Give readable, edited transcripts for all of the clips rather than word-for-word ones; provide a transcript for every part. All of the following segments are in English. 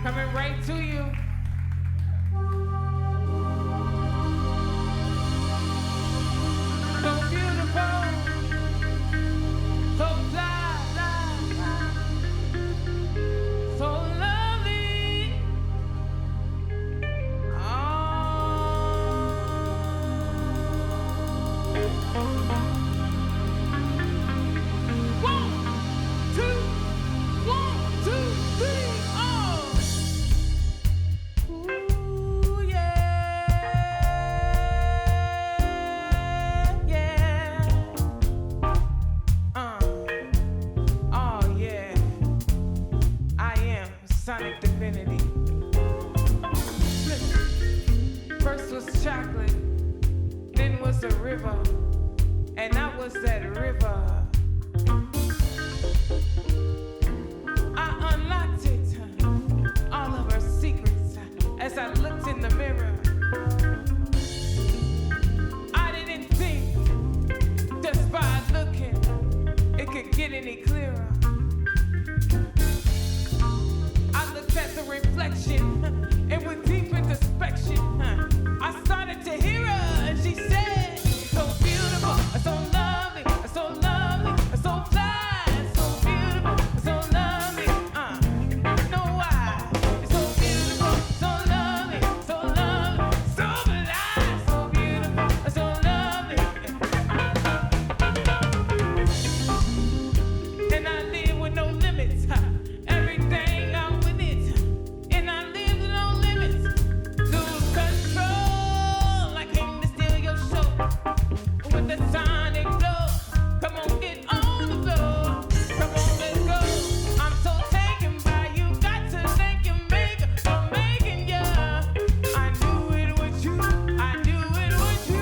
Coming right to you. So beautiful. So fly, fly, fly. So lovely. One, two, three, Ooh, yeah, yeah. Oh, yeah. I am Sonic Divinity. Listen. First was chocolate, then was a river, and I was that river. I unlocked it, all of her secrets, as I looked in the mirror. I didn't think, just by looking, it could get any clearer. I looked at the reflection, and with deep introspection, I started to hear her, and she said, so beautiful, so lovely, so fly, so beautiful, so lovely. You know why? It's so beautiful, so lovely, so fly, so beautiful, so lovely. And I live with no limits, everything I'm with it, and I live with no limits. Lose control, I came to steal your show with the sonic flow. Come on, get on the floor. Come on, let's go. I'm so taken by you. Got to thank your maker for making ya. I knew it was you. I knew it was you.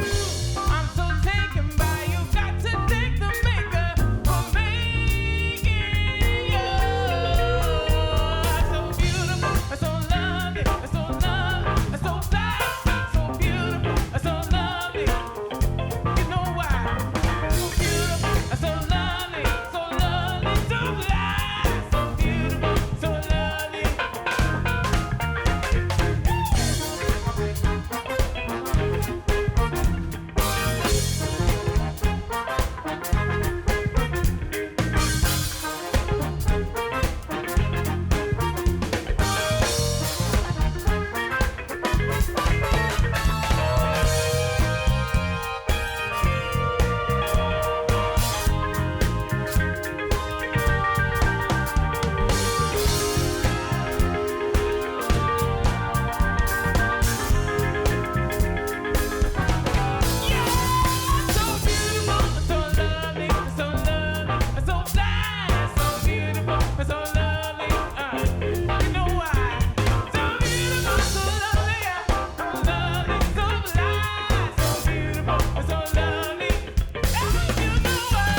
I'm so taken by you. Got to thank the maker for making ya. So beautiful, so lovely, so fly, so beautiful, so lovely. You know why? So beautiful, so lovely, so fly, so beautiful, so lovely. So beautiful, so lovely, so fly, so beautiful, so lovely. You know why? So beautiful, so lovely, so fly, so beautiful, so lovely. You know why?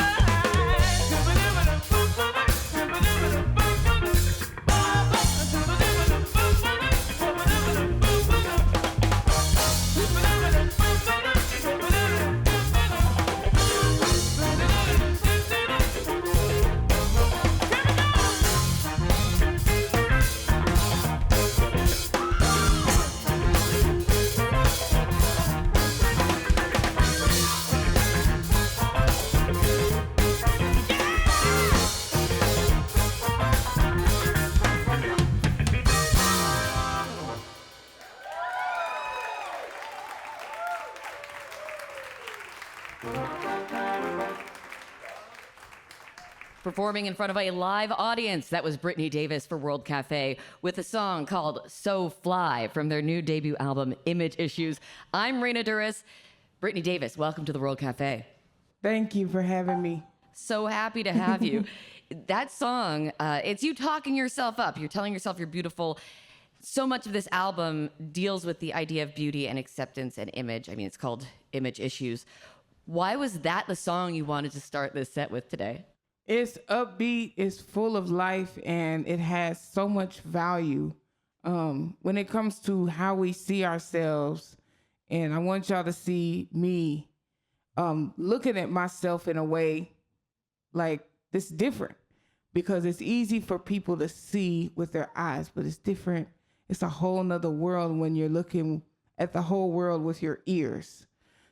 Performing in front of a live audience, that was Brittany Davis for World Cafe with a song called So Fly from their new debut album, Image Issues. I'm Raina Douris. Brittany Davis, welcome to the World Cafe. Thank you for having me. So happy to have you. That song, it's you talking yourself up. You're telling yourself you're beautiful. So much of this album deals with the idea of beauty and acceptance and image. I mean, it's called Image Issues. Why was that the song you wanted to start this set with today? It's upbeat, it's full of life, and it has so much value when it comes to how we see ourselves. And I want y'all to see me looking at myself in a way like this different, because it's easy for people to see with their eyes, but it's different it's a whole nother world when you're looking at the whole world with your ears.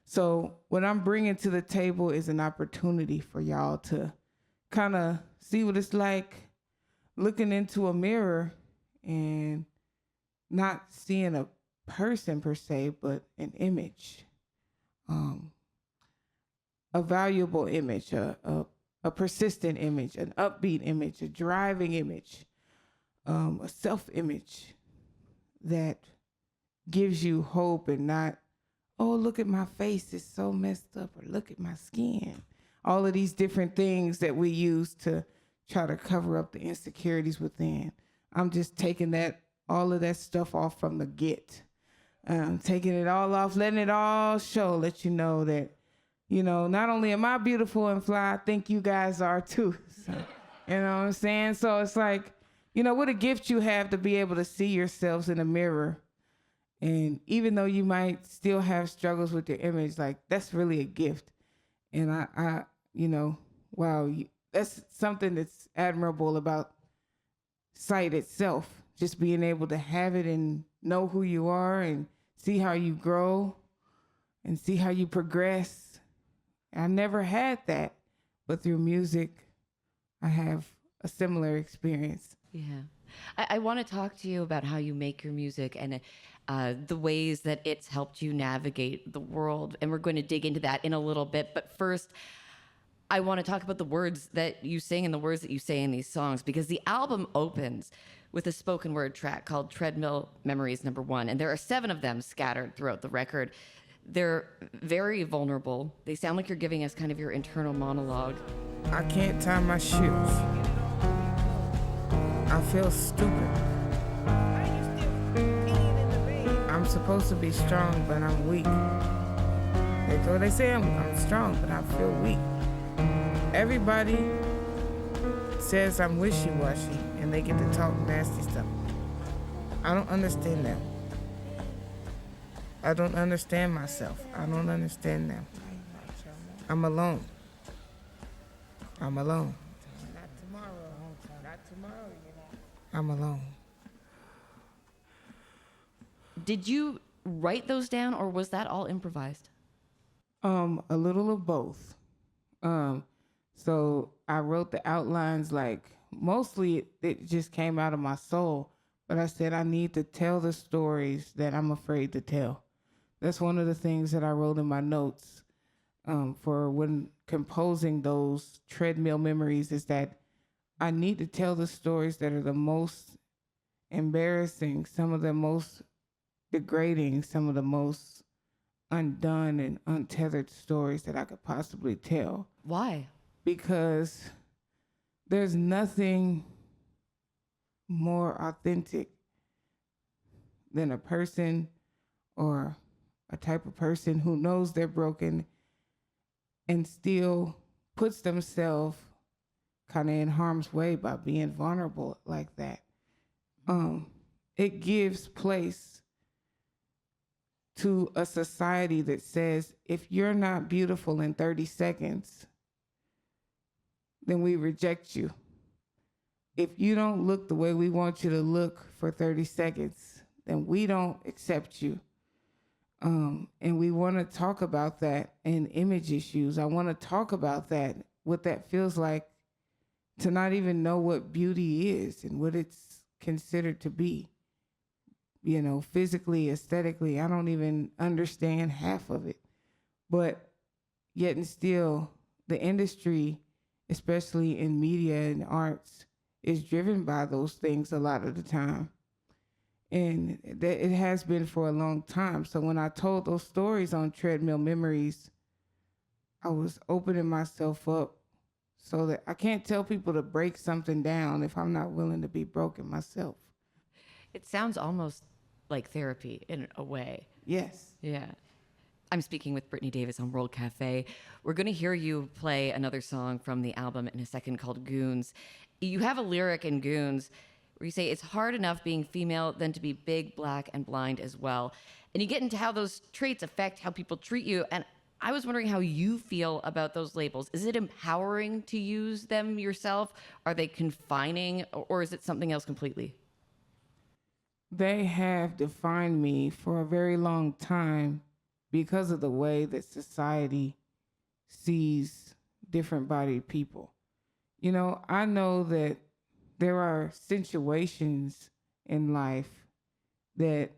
So what I'm bringing to the table is an opportunity for y'all to kind of see what it's like looking into a mirror and not seeing a person per se, but an image, a valuable image, a persistent image, an upbeat image, a driving image, a self-image that gives you hope and not, oh, look at my face, it's so messed up, or look at my skin. All of these different things that we use to try to cover up the insecurities within. I'm just taking all of that stuff off from the get. Taking it all off, letting it all show, let you know that, not only am I beautiful and fly, I think you guys are too. So, you know what I'm saying? So it's like, what a gift you have to be able to see yourselves in a mirror. And even though you might still have struggles with your image, like that's really a gift. And I wow, that's something that's admirable about sight itself. Just being able to have it and know who you are and see how you grow and see how you progress. I never had that, but through music, I have a similar experience. Yeah. I want to talk to you about how you make your music and the ways that it's helped you navigate the world. And we're going to dig into that in a little bit. But first, I want to talk about the words that you sing and the words that you say in these songs, because the album opens with a spoken word track called Treadmill Memories No. 1. And there are 7 of them scattered throughout the record. They're very vulnerable. They sound like you're giving us kind of your internal monologue. I can't tie my shoes. I feel stupid. I'm supposed to be strong, but I'm weak. They say I'm strong, but I feel weak. Everybody says I'm wishy-washy, and they get to talk nasty stuff. I don't understand them. I don't understand myself. I don't understand them. I'm alone. I'm alone. Not tomorrow. Not tomorrow, I'm alone. Did you write those down, or was that all improvised? A little of both. So I wrote the outlines, like mostly it just came out of my soul, but I said I need to tell the stories that I'm afraid to tell. That's one of the things that I wrote in my notes for when composing those treadmill memories, is that I need to tell the stories that are the most embarrassing, some of the most degrading, some of the most undone and untethered stories that I could possibly tell. Why? Because there's nothing more authentic than a person or a type of person who knows they're broken and still puts themselves kind of in harm's way by being vulnerable like that. It gives place to a society that says, if you're not beautiful in 30 seconds, then we reject you. If you don't look the way we want you to look for 30 seconds, then we don't accept you. And we want to talk about that in image issues. I want to talk about that, what that feels like to not even know what beauty is and what it's considered to be. Physically, aesthetically, I don't even understand half of it. But yet and still, the industry, especially in media and arts, is driven by those things a lot of the time. And it has been for a long time. So when I told those stories on Treadmill Memories, I was opening myself up so that I can't tell people to break something down if I'm not willing to be broken myself. It sounds almost like therapy in a way. Yes. Yeah. I'm speaking with Brittany Davis on World Cafe. We're going to hear you play another song from the album in a second called Goons. You have a lyric in Goons where you say, it's hard enough being female than to be big, black, and blind as well. And you get into how those traits affect how people treat you. And I was wondering how you feel about those labels. Is it empowering to use them yourself? Are they confining, or is it something else completely? they have defined me for a very long time because of the way that society sees different bodied people. You know, I know that there are situations in life that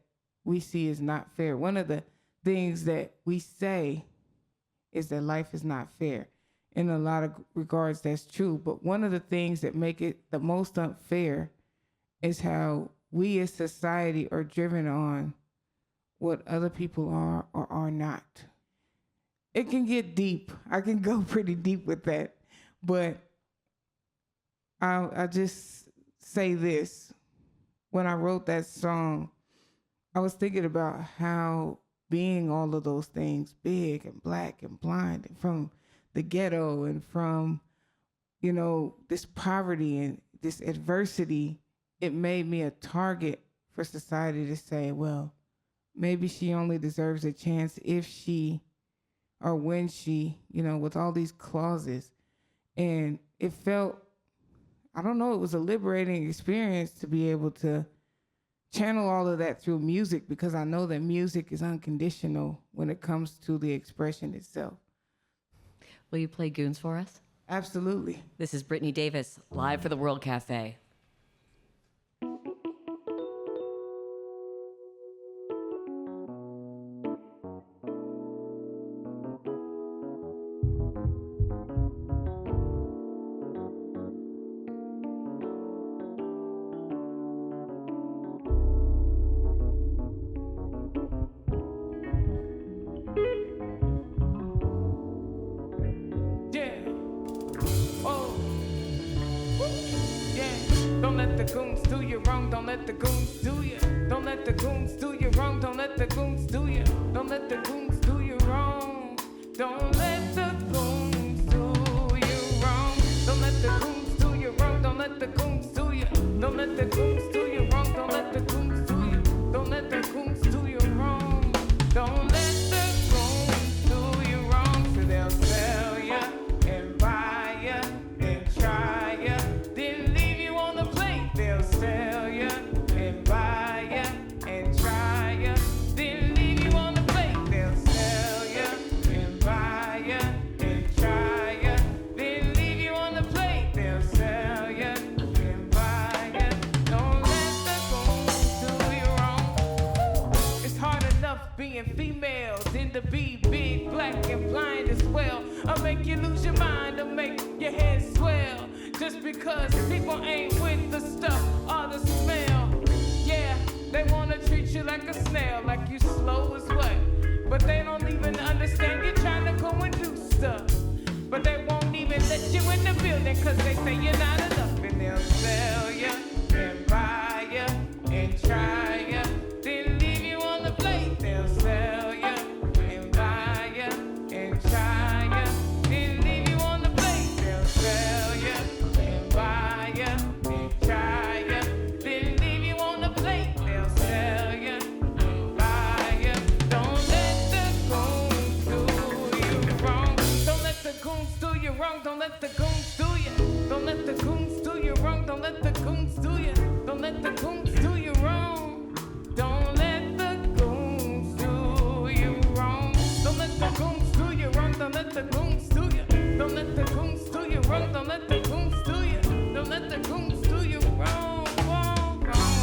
we see as not fair. One of the things that we say is that life is not fair. In a lot of regards, that's true. But one of the things that make it the most unfair is how we as society are driven on what other people are or are not. It can get deep. I can go pretty deep with that. But I just say this. When I wrote that song, I was thinking about how being all of those things, big and black and blind, and from the ghetto and from, you know, this poverty and this adversity, it made me a target for society to say, well, maybe she only deserves a chance if she or when she, you know, with all these clauses. And it felt, I don't know, it was a liberating experience to be able to channel all of that through music, because I know that music is unconditional when it comes to the expression itself. Will you play Goons for us? Absolutely. This is Brittany Davis, live for the World Cafe. Yeah. Oh. Woo. Yeah. Don't let the goons do you wrong. Don't let the goons do you. Don't let the goons do you wrong. Don't let the goons do you. Don't let the goons do you wrong. Don't let the goons do you wrong. Don't let the goons do you wrong. Don't let the goons do you. Don't let the goons do you wrong. Don't let the goons do you. Don't let the goons do you wrong. Don't let the goons do you wrong. So they'll sell ya and buy ya and try ya, then leave you on the plate. They'll sell ya and buy ya and try ya, then leave you on the plate. They'll sell ya and buy ya and try ya, then leave you on the plate. They'll sell ya and buy ya. Don't let the goons do you wrong. It's hard enough being female than to be big, black, and blind as well. I'll make you lose your mind, I'll make your head swell. Just because people ain't with the stuff or the smell. Yeah, they wanna treat you like a snail, like you slow as what. But they don't even understand you're trying to go and do stuff. But they won't even let you in the building, cause they say you're not enough. And they'll sell ya and buy ya and try ya, then leave you on the plate. They'll sell ya and buy ya and try ya, then leave you on the plate. They'll sell ya and buy ya and try ya, then leave you on the plate. They'll sell ya and buy ya. Don't let the goons do you wrong. Don't let the goons do you wrong. Don't let the goons do you. Don't let the goons do you wrong. Don't let the goons do you. Don't let the goons do you wrong. Don't let the goons do you wrong. Don't let the goons do you wrong. Don't let the goons do you. Don't let the goons do you wrong. Don't let the goons do you. Don't let the goons do you wrong. Wrong, wrong, wrong.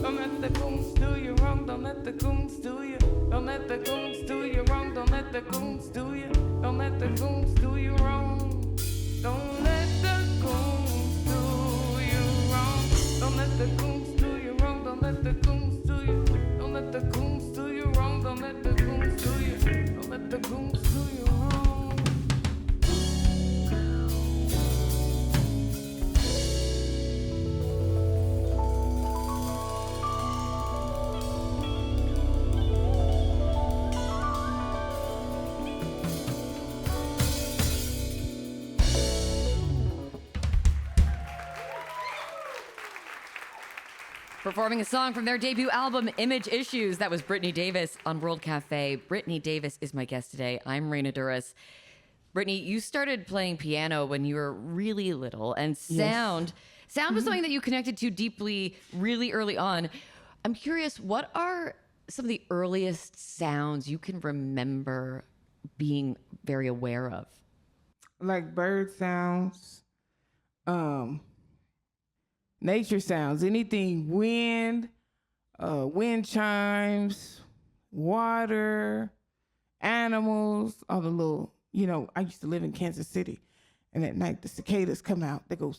Don't let the goons do you wrong. Don't let the goons do you. Don't let the goons do you wrong. Don't let the goons do you. Don't let the goons do you wrong. Don't let the goons do you wrong. Don't let the goons do you wrong. Don't let the goons do you. Don't let the goons do you wrong. Don't let the goons do you. Don't let the goons do you wrong. Performing a song from their debut album, Image Issues. That was Brittany Davis on World Cafe. Brittany Davis is my guest today. I'm Raina Douris. Brittany, you started playing piano when you were really little, and sound was something that you connected to deeply really early on. I'm curious, what are some of the earliest sounds you can remember being very aware of? Like bird sounds, nature sounds, anything, wind, wind chimes, water, animals, all the little, I used to live in Kansas City, and at night the cicadas come out. They go,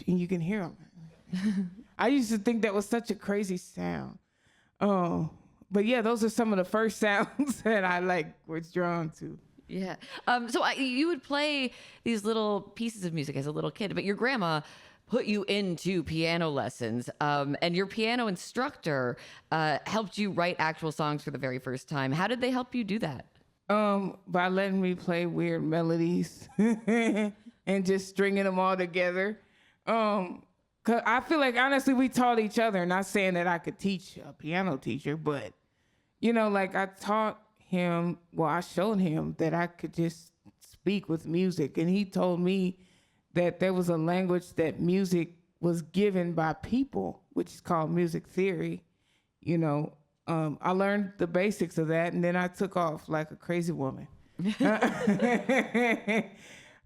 and you can hear them. I used to think that was such a crazy sound. But yeah, those are some of the first sounds that I was drawn to. Yeah. You would play these little pieces of music as a little kid, but your grandma put you into piano lessons, and your piano instructor helped you write actual songs for the very first time. How did they help you do that? By letting me play weird melodies and just stringing them all together. 'Cause I feel like, honestly, we taught each other. Not saying that I could teach a piano teacher, but, I taught him, I showed him that I could just speak with music. And he told me that there was a language that music was given by people, which is called music theory. I learned the basics of that, and then I took off like a crazy woman.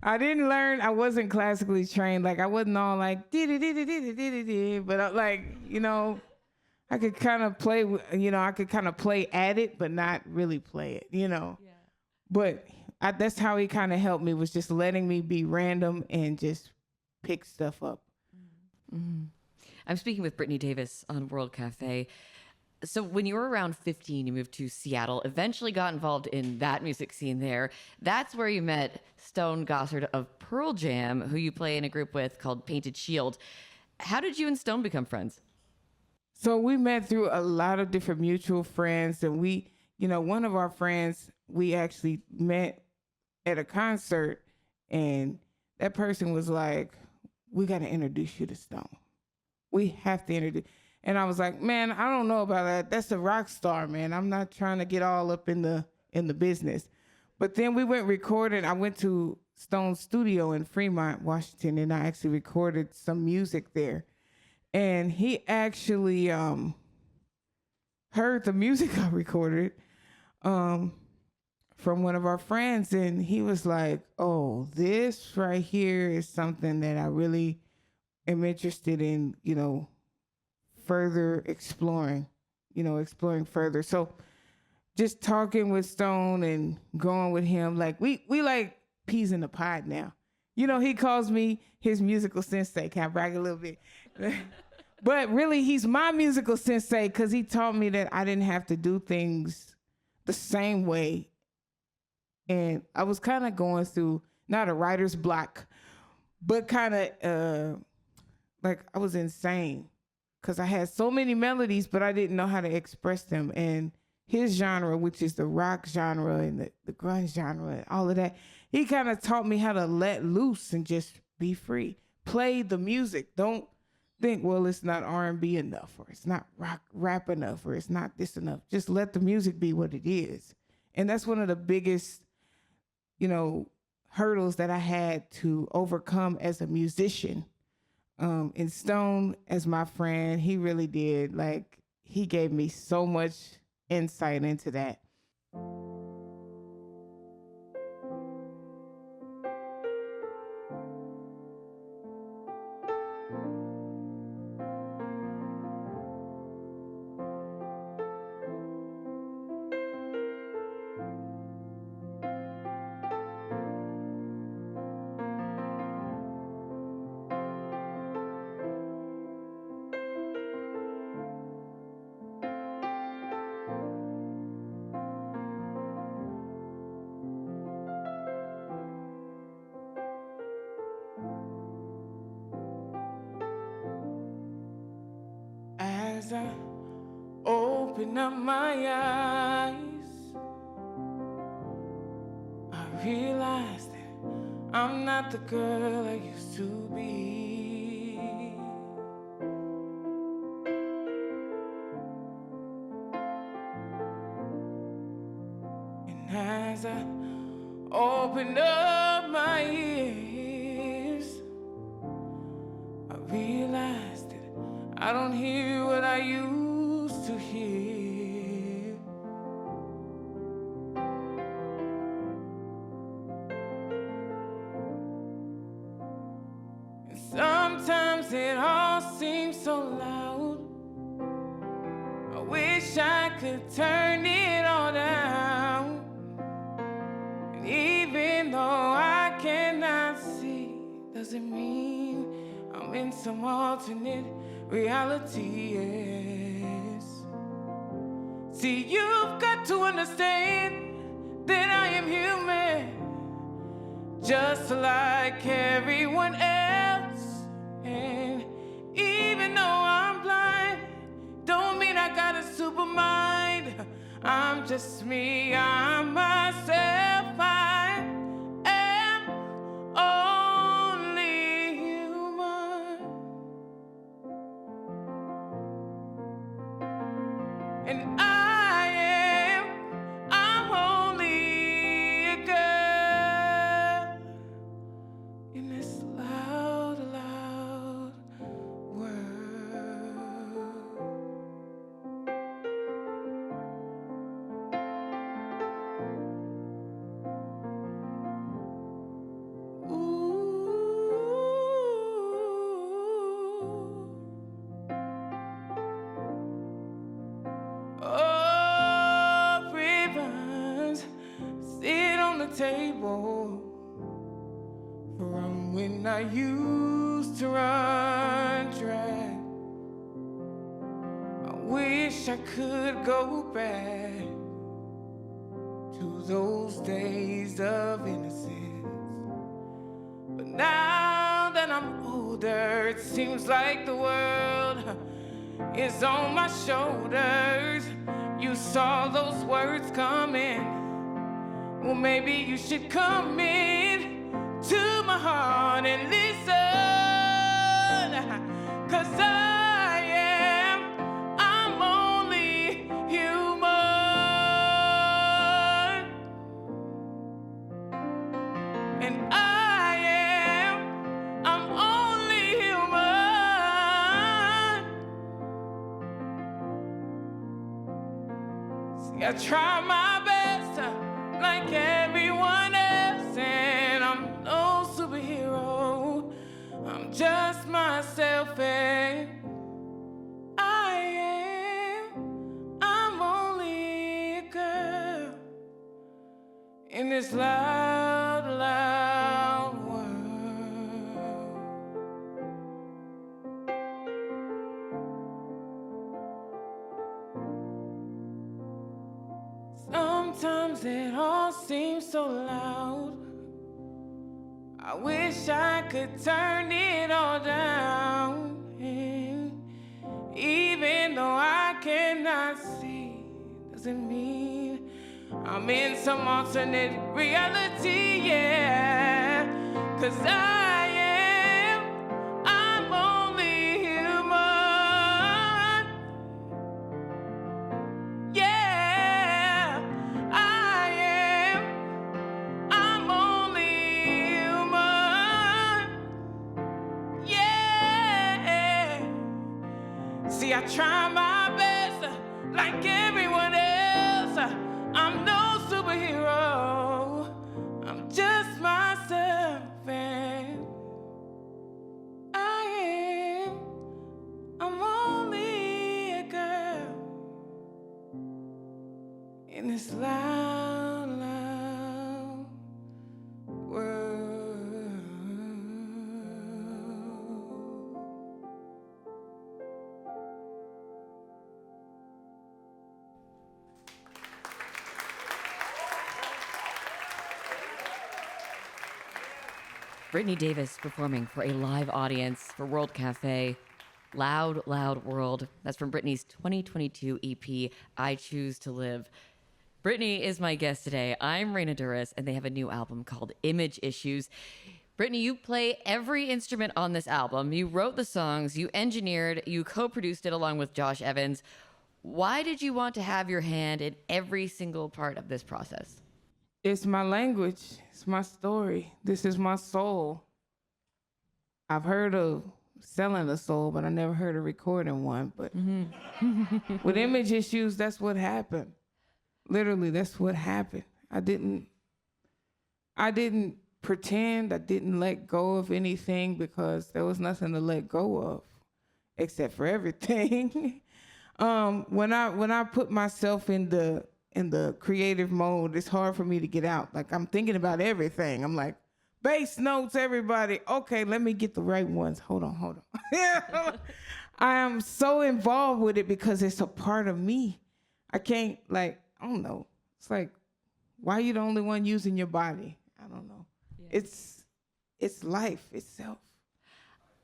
I didn't learn, I wasn't classically trained. I wasn't all like, but I could kind of play, I could kind of play at it, but not really play it, Yeah. But that's how he kind of helped me, was just letting me be random and just pick stuff up. Mm-hmm. I'm speaking with Brittany Davis on World Cafe. So when you were around 15, you moved to Seattle, eventually got involved in that music scene there. That's where you met Stone Gossard of Pearl Jam, who you play in a group with called Painted Shield. How did you and Stone become friends? So we met through a lot of different mutual friends, and one of our friends, we actually met at a concert, and that person was like, we got to introduce you to Stone. We have to introduce. And I was like, man, I don't know about that. That's a rock star, man. I'm not trying to get all up in the business. But then we went recording. I went to Stone's studio in Fremont, Washington, and I actually recorded some music there. And he actually heard the music I recorded from one of our friends, and he was like, oh, this right here is something that I really am interested in, further exploring further. So just talking with Stone and going with him, we like peas in the pod now. He calls me his musical sensei. Can I brag a little bit? But really, he's my musical sensei because he taught me that I didn't have to do things the same way. And I was kind of going through, not a writer's block, but kind of I was insane because I had so many melodies, but I didn't know how to express them. And his genre, which is the rock genre and the grunge genre and all of that, he kind of taught me how to let loose and just be free. Play the music. Don't think, well, it's not R&B enough, or it's not rap enough, or it's not this enough. Just let the music be what it is. And that's one of the biggest, hurdles that I had to overcome as a musician. And Stone, as my friend, he really did. He gave me so much insight into that. As I open up my eyes, I realize that I'm not the girl I used to be. eyes, I open up my ears. I realize that I don't hear what I used to hear. And sometimes it all seems so loud. I wish I could turn it all down. And even though I cannot see, doesn't mean I'm in some alternate reality, yes. See, you've got to understand that I am human, just like everyone else. And even though I'm blind, don't mean I got a super mind. I'm just me, I'm myself. I am only human. And I'm only a girl in this loud, loud world. Oh, ribbons sit on the table from when I used to run track. I wish I could go back to those days of innocence. But now that I'm older, it seems like the world is on my shoulders. You saw those words coming. Well, maybe you should come in to my heart and listen. 'Cause I'm only human. And I'm only human. See, I try my best like everyone else, and I'm no superhero. I'm just myself, and I'm only a girl in this loud, loud world. Sometimes it all seems so loud. I wish I could turn it all down. And even though I cannot see, doesn't mean I'm in some alternate reality, yeah. 'Cause I'm only human. Yeah, I'm only human. Yeah. See, I try my best like everyone else. I'm no superhero. I'm just myself, and I'm only a girl in this loud, loud world. Brittany Davis performing for a live audience for World Cafe. Loud, Loud World. That's from Brittany's 2022 EP, I Choose to Live. Brittany is my guest today. I'm Raina Douris, and they have a new album called Image Issues. Brittany, you play every instrument on this album. You wrote the songs, you engineered, you co-produced it along with Josh Evans. Why did you want to have your hand in every single part of this process? It's my language. It's my story. This is my soul. I've heard of selling a soul, but I never heard of recording one. But with image issues, that's what happened. Literally, that's what happened. I didn't pretend. I didn't let go of anything because there was nothing to let go of, except for everything. When I put myself in the creative mode, it's hard for me to get out. Like, I'm thinking about everything. I'm like, bass notes, everybody. Okay, let me get the right ones. Hold on. I am so involved with it because it's a part of me. I can't, like, I don't know. It's like, why are you the only one using your body? I don't know. Yeah. It's life itself.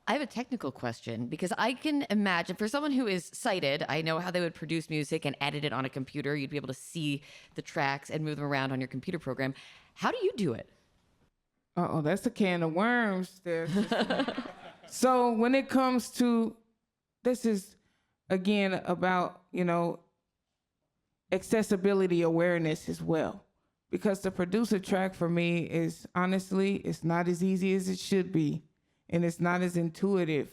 I have a technical question because I can imagine for someone who is sighted, I know how they would produce music and edit it on a computer. You'd be able to see the tracks and move them around on your computer program. How do you do it? Uh-oh, that's a can of worms there. So when it comes to, this is, again, about, accessibility awareness as well. Because to produce a track for me is, honestly, it's not as easy as it should be. And it's not as intuitive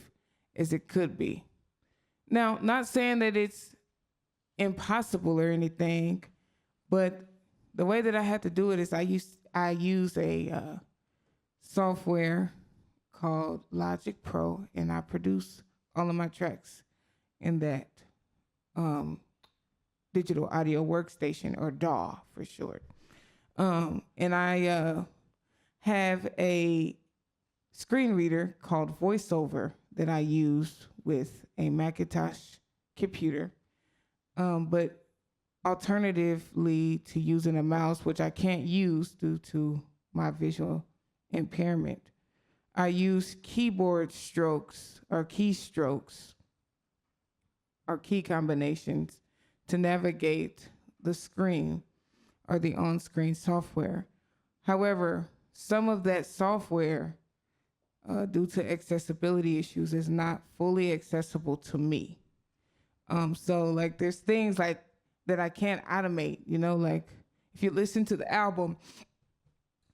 as it could be. Now, not saying that it's impossible or anything, but the way that I had to do it is I use a software called Logic Pro, and I produce all of my tracks in that digital audio workstation, or DAW for short. And I have a screen reader called VoiceOver that I use with a Macintosh computer. But alternatively to using a mouse, which I can't use due to my visual impairment, I use keyboard strokes or keystrokes or key combinations to navigate the screen or the on-screen software. However, some of that software, due to accessibility issues, is not fully accessible to me. So like there's things like that I can't automate, like if you listen to the album,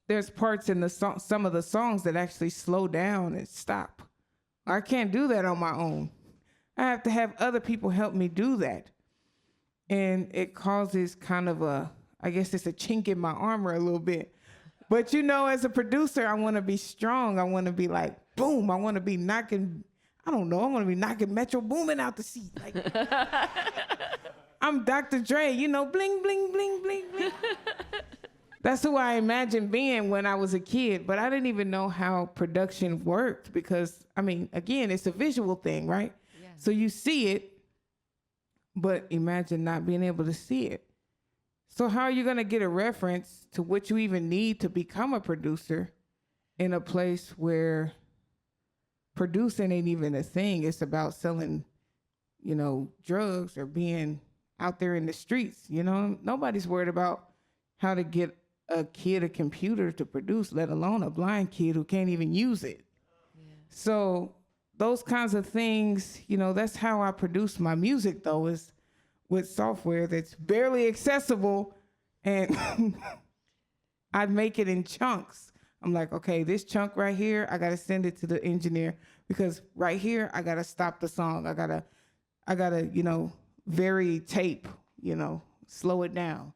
there's parts in the song, some of the songs that actually slow down and stop. I can't do that on my own. I have to have other people help me do that. And it causes kind of I guess it's a chink in my armor a little bit. But as a producer, I want to be strong. I want to be like, boom. I want to be knocking, I want to be knocking Metro Boomin out the seat. Like, I'm Dr. Dre, bling, bling, bling, bling, bling. That's who I imagined being when I was a kid, but I didn't even know how production worked because, again, it's a visual thing, right? Yeah. So you see it, but imagine not being able to see it. So how are you going to get a reference to what you even need to become a producer in a place where producing ain't even a thing? It's about selling, drugs or being out there in the streets. Nobody's worried about how to get a kid a computer to produce, let alone a blind kid who can't even use it. Yeah. So those kinds of things, that's how I produce my music, though, is with software that's barely accessible, and I'd make it in chunks. I'm like, okay, this chunk right here, I gotta send it to the engineer because right here, I gotta stop the song. I gotta, vary tape, slow it down.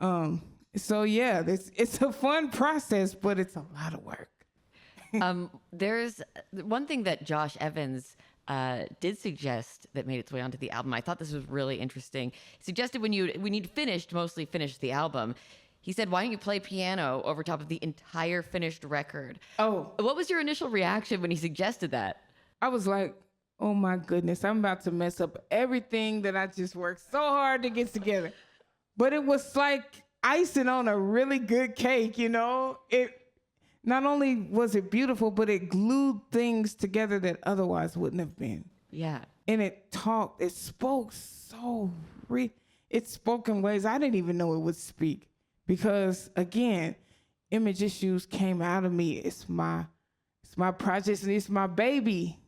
Yeah. So yeah, it's a fun process, but it's a lot of work. There's one thing that Josh Evans did suggest that made its way onto the album. I thought this was really interesting. He suggested when you'd mostly finished the album, he said, why don't you play piano over top of the entire finished record? Oh. What was your initial reaction when he suggested that? I was like, oh my goodness, I'm about to mess up everything that I just worked so hard to get together. But it was like icing on a really good cake, It not only was it beautiful, but it glued things together that otherwise wouldn't have been. Yeah. And it spoke it spoke in ways I didn't even know it would speak. Because again, image issues came out of me. It's my project and it's my baby,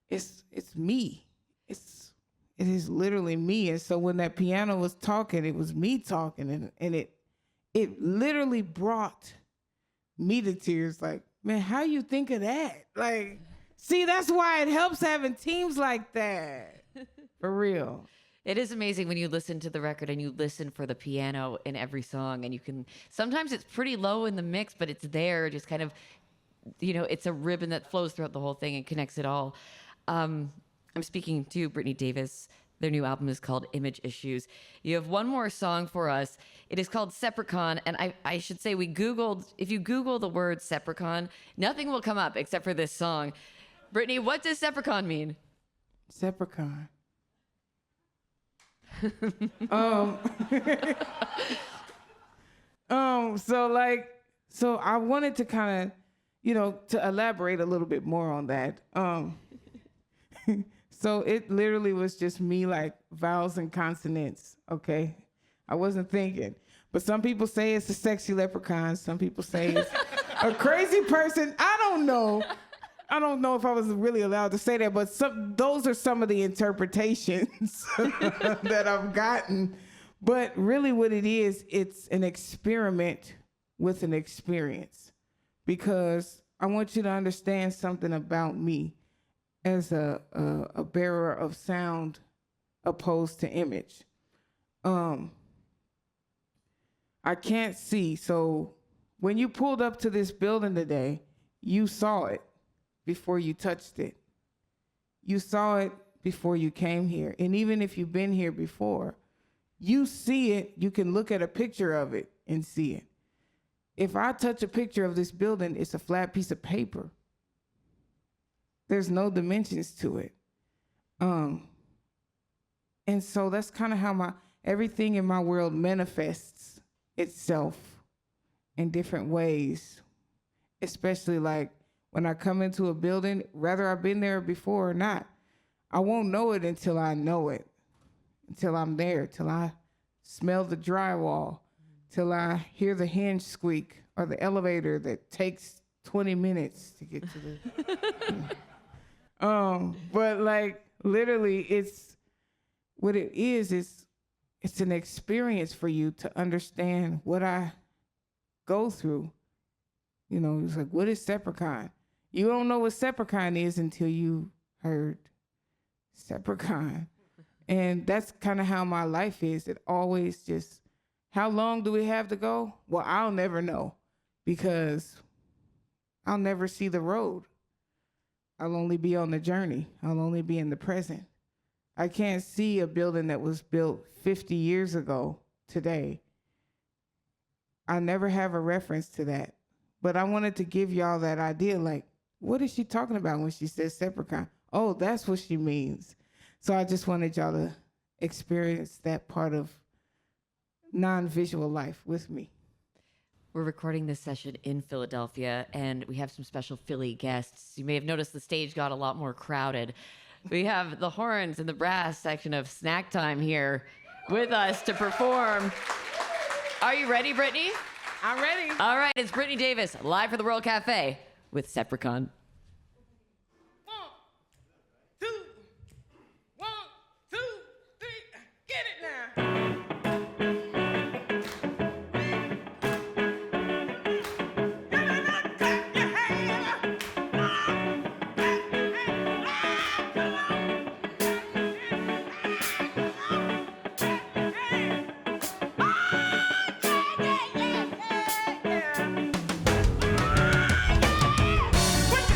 It's me. It is literally me. And so when that piano was talking, it was me talking, and it it literally brought me to tears. Like, man, how you think of that? Like, see, that's why it helps having teams like that. For real. It is amazing when you listen to the record and you listen for the piano in every song, and you can, sometimes it's pretty low in the mix, but it's there, just kind of, it's a ribbon that flows throughout the whole thing and connects it all. I'm speaking to Brittany Davis. Their new album is called Image Issues. You have one more song for us. It is called Sepricon, and I should say if you Google the word Sepricon, nothing will come up except for this song. Brittany, what does Sepricon mean? Sepricon. So I wanted to kind of, to elaborate a little bit more on that. So it literally was just me, like, vowels and consonants, okay? I wasn't thinking. But some people say it's a sexy leprechaun. Some people say it's a crazy person. I don't know. I don't know if I was really allowed to say that, but those are some of the interpretations that I've gotten. But really what it is, it's an experiment with an experience, because I want you to understand something about me as a bearer of sound opposed to image. I can't see. So when you pulled up to this building today, you saw it before you touched it. You saw it before you came here. And even if you've been here before, you see it, you can look at a picture of it and see it. If I touch a picture of this building, it's a flat piece of paper. There's no dimensions to it. And so that's kind of how everything in my world manifests itself in different ways, especially like when I come into a building, whether I've been there before or not, I won't know it until I know it, until I'm there, till I smell the drywall, till I hear the hinge squeak or the elevator that takes 20 minutes to get to the... But like literally it's an experience for you to understand what I go through. It's like, what is Sepricon? You don't know what Sepricon is until you heard Sepricon. And that's kind of how my life is. It always just, how long do we have to go? Well, I'll never know, because I'll never see the road. I'll only be on the journey. I'll only be in the present. I can't see a building that was built 50 years ago today. I never have a reference to that. But I wanted to give y'all that idea, like, what is she talking about when she says Sepricon? Oh, that's what she means. So I just wanted y'all to experience that part of non-visual life with me. We're recording this session in Philadelphia, and we have some special Philly guests. You may have noticed the stage got a lot more crowded. We have the horns and the brass section of Snack Time here with us to perform. Are you ready, Brittany? I'm ready. All right, it's Brittany Davis, live for the World Cafe with Sepricon. 1, 2, 1, 2, 3, get it now. Put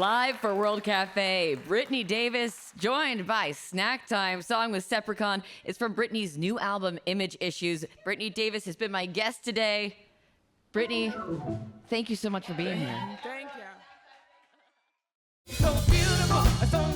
Live for World Cafe, Brittany Davis, joined by Snack Time. Song with Sepricon. It's from Brittany's new album, Image Issues. Brittany Davis has been my guest today. Brittany, thank you so much for being here. Thank you. So beautiful, so